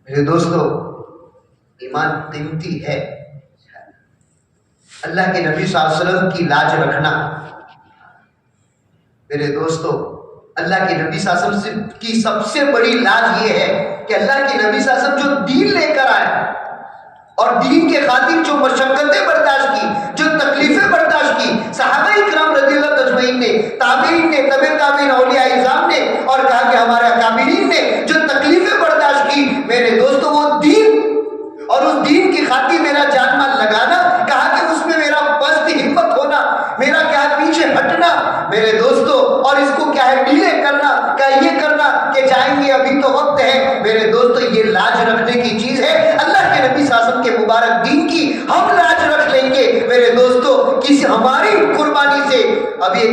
میرے دوستو ایمان قیمتی ہے. اللہ کے نبی صلی اللہ علیہ وسلم کی لاج رکھنا. میرے دوستو اللہ کے نبی صلی اللہ علیہ وسلم کی سب سے بڑی لاج یہ ہے کہ اللہ کے نبی صلی اللہ علیہ وسلم جو دین لے کر آئے اور دین کے خاطر جو مشقتیں برداشت کی، جو تکلیفیں برداشت کی، صحابہ اکرام رضی اللہ اجمعین نے، تابعین نے، تبع تابعین، اولیاء اعظام نے، اور کہا کہ ہمارے اکابرین نے جو تکلیفیں برداشت کی، میرے دوستو وہ دین اور اس دین کی خاطر میرا جان مال لگانا، کہا کہ اس میں میرا پست ہمت ہونا، میرا کیا پیچھے ہٹنا میرے دوستو، اور اس کو کیا ہے ڈیلے کرنا، کیا یہ کرنا کہ جائیں گے ابھی تو وقت ہے. میرے دوستو یہ لاج رکھنے کی چیز ہے. اللہ کے نبی صلی اللہ علیہ وسلم کے مبارک دین کی ہم لاج رکھ لیں گے میرے دوستو کسی ہماری قربانی سے. ابھی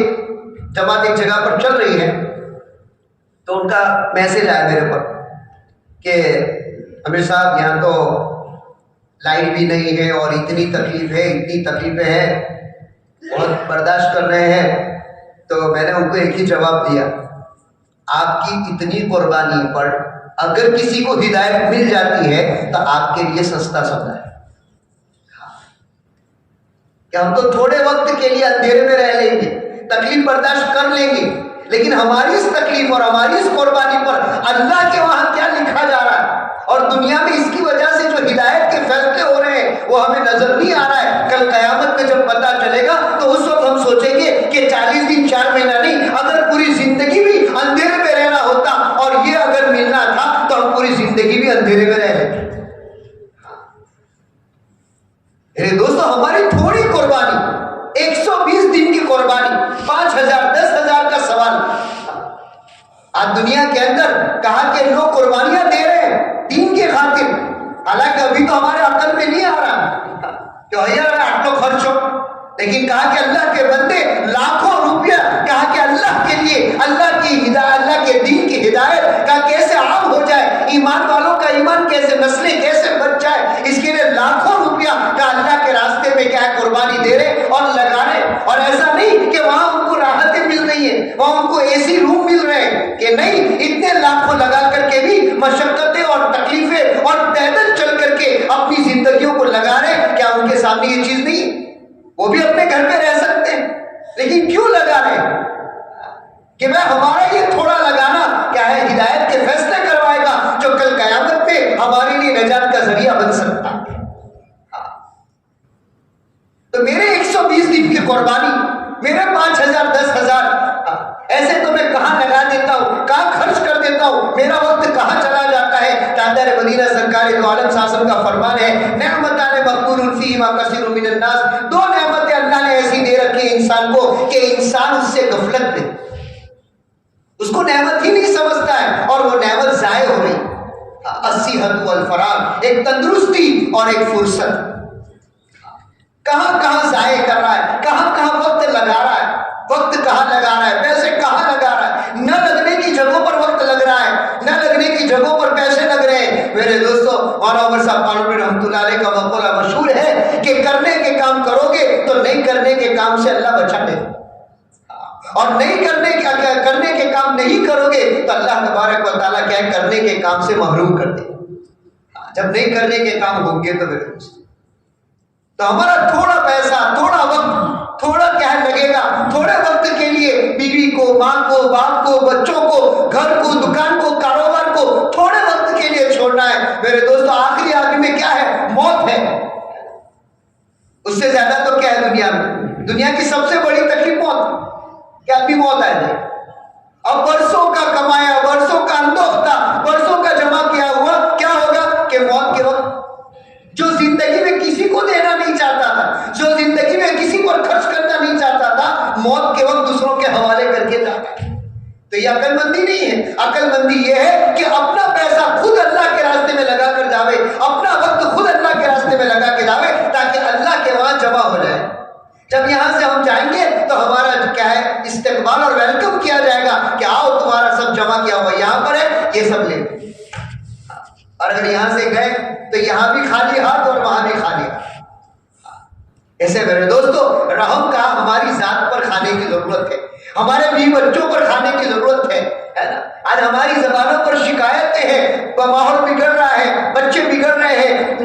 جماعت ایک جگہ پر چل رہی ہے تو ان کا میسج آیا میرے پر کہ امیر صاحب یہاں تو لائٹ بھی نہیں ہے اور اتنی تکلیف ہے، اتنی تکلیفیں ہیں، بہت برداشت کر رہے ہیں. تو میں نے ان کو ایک ہی جواب دیا، آپ کی اتنی قربانی پر اگر کسی کو ہدایت مل جاتی ہے تو آپ کے لیے سستا سودا ہے کہ ہم تو تھوڑے وقت کے لیے اندھیرے میں رہ لیں گے، تکلیف برداشت کر لیں گے، لیکن ہماری اس تکلیف اور ہماری اس قربانی پر اللہ کے وہاں کیا لکھا جا رہا ہے اور دنیا میں اس کی وجہ سے جو ہدایت کے فیصلے ہو رہے ہیں وہ ہمیں نظر نہیں آ رہا ہے. کل قیامت میں جب پتہ چلے گا تو اس وقت ہم سوچیں گے کہ 40 دن 4 مہینہ نہیں، اگر پوری زندگی بھی اندھیرے میں رہنا ہوتا اور یہ اگر ملنا تھا تو ہم پوری زندگی بھی اندھیرے میں رہ لیتے. میرے دوستو ہماری تھوڑی قربانی، 120 دن کی قربانی، 5000 10,000 کا سوال. آج دنیا کے اندر کہا کہ لوگ قربانیاں دے رہے ہیں دین کے خاطر، حالانکہ ابھی تو ہمارے عقل میں نہیں آ رہا کہ یار آپ لوگ خرچ ہو، لیکن کہا کہ اللہ کے بندے لاکھوں روپیہ کہا کہ اللہ کے لیے، اللہ کی ہدایت، اللہ کے دین کی ہدایت کا کیسے عام ہو جائے، ایمان والوں کا ایمان کیسے، نسلیں کیسے بچ جائے، اس کے لیے لاکھوں روپیہ کا اللہ کے راستے میں کیا ہے قربانی دے رہے اور لگا رہے. اور ایسا نہیں کہ وہاں ان کو راحتیں مل رہی ہیں، وہاں ان کو ایسی روم مل رہے ہیں کہ نہیں، اتنے لاکھوں لگا کر کے بھی مشقتیں اور تکلیفیں اور پیدل چل کر کے اپنی زندگیوں کو لگا رہے. کیا ان کے سامنے یہ چیز نہیں ہے؟ وہ بھی اپنے گھر پہ رہ سکتے ہیں، لیکن کیوں لگا رہے کہ میں ہمارا یہ تھوڑا لگانا کیا ہے ہدایت کے فیصلے کروائے گا جو کل قیامت میں ہمارے لیے نجات کا ذریعہ بن سکتا ہے. تو میرے 120 دن کی قربانی، میرے 5000 10,000 ایسے تو میں کہاں لگا دیتا ہوں، کہاں خرچ کر دیتا ہوں، میرا وقت کہاں چلا جاتا ہے. تاجدار مدینہ سرکار دو عالم صلی اللہ علیہ وسلم کا فرمان ہے، نعمتان مغبون فیہما کثیر من الناس، 2 نعمتیں اللہ نے ایسی دے رکھی انسان کو کہ انسان اس سے غفلت میں، اس کو نعمت ہی نہیں سمجھتا ہے اور وہ نعمت ضائع ہو رہی. الصحت والفراغ، ایک تندرستی اور ایک فرصت. کہاں کہاں ضائع کر رہا ہے، کہاں کہاں وقت لگا رہا ہے، وقت کہاں لگا رہا ہے، پیسے کہاں لگا رہا ہے. نہ لگنے کی جگہوں پر وقت لگ رہا ہے، نہ لگنے کی جگہوں پر پیسے لگ رہے ہیں. میرے دوستو مولانا عمر صاحب پانوی رحمۃ اللہ علیہ کا مقولہ مشہور ہے کہ کرنے کے کام کرو گے تو نہیں کرنے کے کام سے اللہ بچا لے، اور نہیں کرنے کے کام نہیں کرو گے تو اللہ تبارک و تعالیٰ کیا کرنے کے کام سے محروم کر دے. جب نہیں کرنے کے کام ہوں گے تو میرے دوست تو ہمارا تھوڑا پیسہ، تھوڑا وقت، تھوڑا کیا لگے گا، تھوڑے وقت کے لیے بیوی کو، ماں کو، باپ کو، بچوں کو، گھر کو، دکان کو، کاروبار کو تھوڑے وقت کے لیے چھوڑنا ہے. میرے دوستو آخری آدمی میں کیا ہے؟ موت ہے. اس سے زیادہ تو کیا ہے دنیا میں؟ دنیا کی سب سے بڑی تکلیف موت، کیا آدمی موت آ جائے. اب برسوں کا کمایا، برسوں کا اندوختہ، برسوں کا جمع کیا ہوا کیا ہوگا کہ موت کے وقت جو زندگی میں کسی کو دینا نہیں چاہتا تھا، جو زندگی میں کسی پر خرچ کرنا نہیں چاہتا تھا، موت کے وقت دوسروں کے حوالے کر کے جاتا ہے. تو یہ عقل مندی نہیں ہے. عقل مندی یہ ہے کہ اپنا پیسہ خود اللہ کے راستے میں لگا کر جاوے، اپنا وقت خود اللہ کے راستے میں لگا کے جاوے تاکہ اللہ کے وہاں جمع ہو جائے. جب یہاں سے ہم جائیں گے تو ہمارا کیا ہے استقبال اور ویلکم کیا جائے گا کہ آؤ تمہارا سب جمع کیا ہوا یہاں پر ہے، یہ سب لے. اور اگر یہاں سے گئے تو یہاں بھی خالی ہاتھ اور وہاں بھی خالی ہاتھ. ایسے میرے دوستو رحم کا ہماری ذات پر کھانے کی ضرورت ہے، ہمارے بیوی بچوں پر کھانے کی ضرورت ہے نا. آج ہماری زبانوں پر شکایتیں ہیں، ماحول بگڑ رہا ہے،